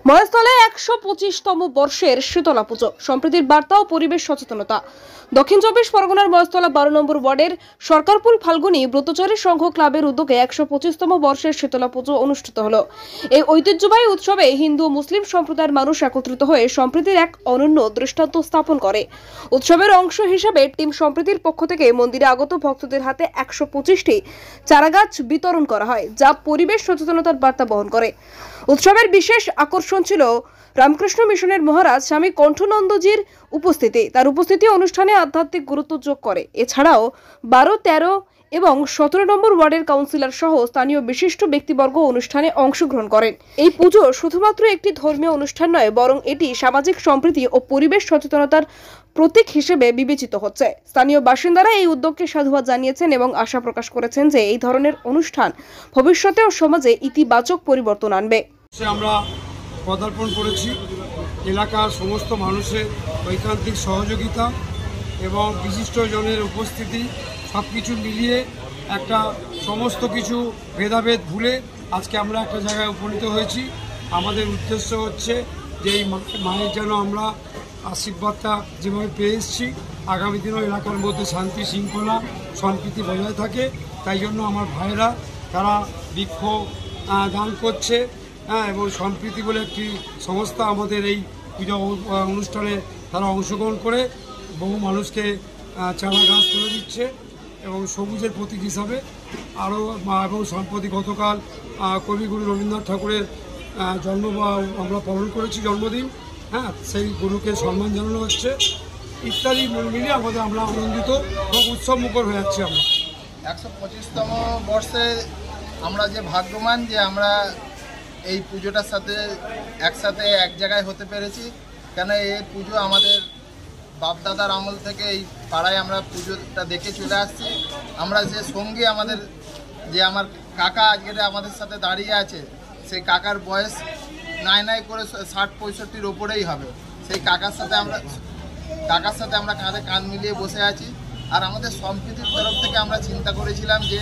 মহেশতলায় ১২৫তম বর্ষের শীতলা পুজো, সম্প্রীতির বার্তা ও পরিবেশ সচেতনতা। দক্ষিণ চব্বিশ পরগনার মহেশতলা ১২ নম্বর ওয়ার্ডের সরকারপুল ফাল্গুনী ব্রতচারী সংঘ ক্লাবের উদ্যোগে ১২৫তম বর্ষের শীতলা পুজো অনুষ্ঠিত হলো। এই ঐতিহ্যবাহী উৎসবে হিন্দু ও মুসলিম সম্প্রদায়ের মানুষ একত্রিত হয়ে সম্প্রীতির এক অনন্য দৃষ্টান্ত স্থাপন করে। উৎসবের অংশ হিসেবে টিম সম্প্রীতির পক্ষ থেকে মন্দিরে আগত ভক্তদের হাতে ১২৫টি চারাগাছ বিতরণ করা হয়, যা পরিবেশ সচেতনতার বার্তা বহন করে। উৎসবের বিশেষ আকর্ষণ ছিল রামকৃষ্ণ মিশনের মহারাজ স্বামী কণ্ঠনন্দজির উপস্থিতি। তার উপস্থিতি অনুষ্ঠানে আধ্যাত্মিক গুরুত্ব যোগ করে। এছাড়াও ১২, ১৩ এবং ১৭ নম্বর ওয়ার্ডের কাউন্সিলর সহ স্থানীয় বিশিষ্ট ব্যক্তিবর্গ অনুষ্ঠানে অংশগ্রহণ করেন। এই পুজো শুধুমাত্র একটি ধর্মীয় অনুষ্ঠান নয়, বরং এটি সামাজিক সম্প্রীতি ও পরিবেশ সচেতনতার প্রতীক হিসেবে বিবেচিত হচ্ছে। স্থানীয় বাসিন্দারা এই উদ্যোগকে সাধুবাদ জানিয়েছেন এবং আশা প্রকাশ করেছেন যে এই ধরনের অনুষ্ঠান ভবিষ্যতেও সমাজে ইতিবাচক পরিবর্তন আনবে। আমরা পদার্পণ করেছি এলাকার সমস্ত মানুষের ঐকান্তিক সহযোগিতা এবং বিশিষ্টজনের উপস্থিতি, সব কিছু মিলিয়ে একটা সমস্ত কিছু ভেদাভেদ ভুলে আজকে আমরা একটা জায়গায় উপনীত হয়েছি। আমাদের উদ্দেশ্য হচ্ছে যে এই মায়ের যেন আমরা আশীর্বাদটা যেভাবে পেয়ে এসেছি, আগামী দিনও এলাকার মধ্যে শান্তি শৃঙ্খলা সম্প্রীতি বজায় থাকে। তাই জন্য আমার ভাইয়েরা তারা বৃক্ষ দান করছে, এবং সম্প্রীতি বলে একটি সংস্থা আমাদের এই পূজা অনুষ্ঠানে তারা অংশগ্রহণ করে বহু মানুষকে চারা গাছ তুলে দিচ্ছে এবং সবুজের প্রতীক হিসাবে। আরও এবং সম্প্রতি গতকাল কবিগুরু রবীন্দ্রনাথ ঠাকুরের আমরা পালন করেছি জন্মদিন, সেই গুরুকে সম্মান জানানো হচ্ছে ইত্যাদি মিলিয়ে আমরা আনন্দিত এবং উৎসব মুখর হয়ে যাচ্ছি। আমরা ১২৫তম বর্ষে আমরা যে ভাগ্যবান যে আমরা এই পুজোটার সাথে একসাথে এক জায়গায় হতে পেরেছি। কেন এই পুজো আমাদের বাপদাদার আমল থেকে এই পাড়ায় আমরা পুজোটা দেখে চলে আসছি। আমরা যে সঙ্গে আমাদের যে আমার কাকা আজকে আমাদের সাথে দাঁড়িয়ে আছে, সেই কাকার বয়স নাই করে ৬০-৬৫-র ওপরেই হবে। সেই কাকার সাথে আমরা কাঁধে কাঁধ মিলিয়ে বসে আছি। আর আমাদের সম্প্রীতির তরফ থেকে আমরা চিন্তা করেছিলাম যে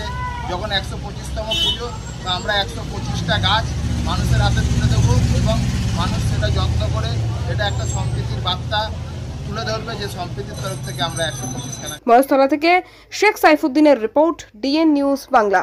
যখন ১২৫তম পুজো, তো আমরা ১২৫টা গাছ মানুষের হাতে তুলে দেবো এবং মানুষ সেটা যত্ন করে এটা একটা সম্প্রীতির বার্তা তুলে ধরবে, যে সম্প্রীতির তরফ থেকে আমরা ১২৫ মহেশতলা থেকে শেখ সাইফুদ্দিনের রিপোর্ট, ডিএন নিউজ বাংলা।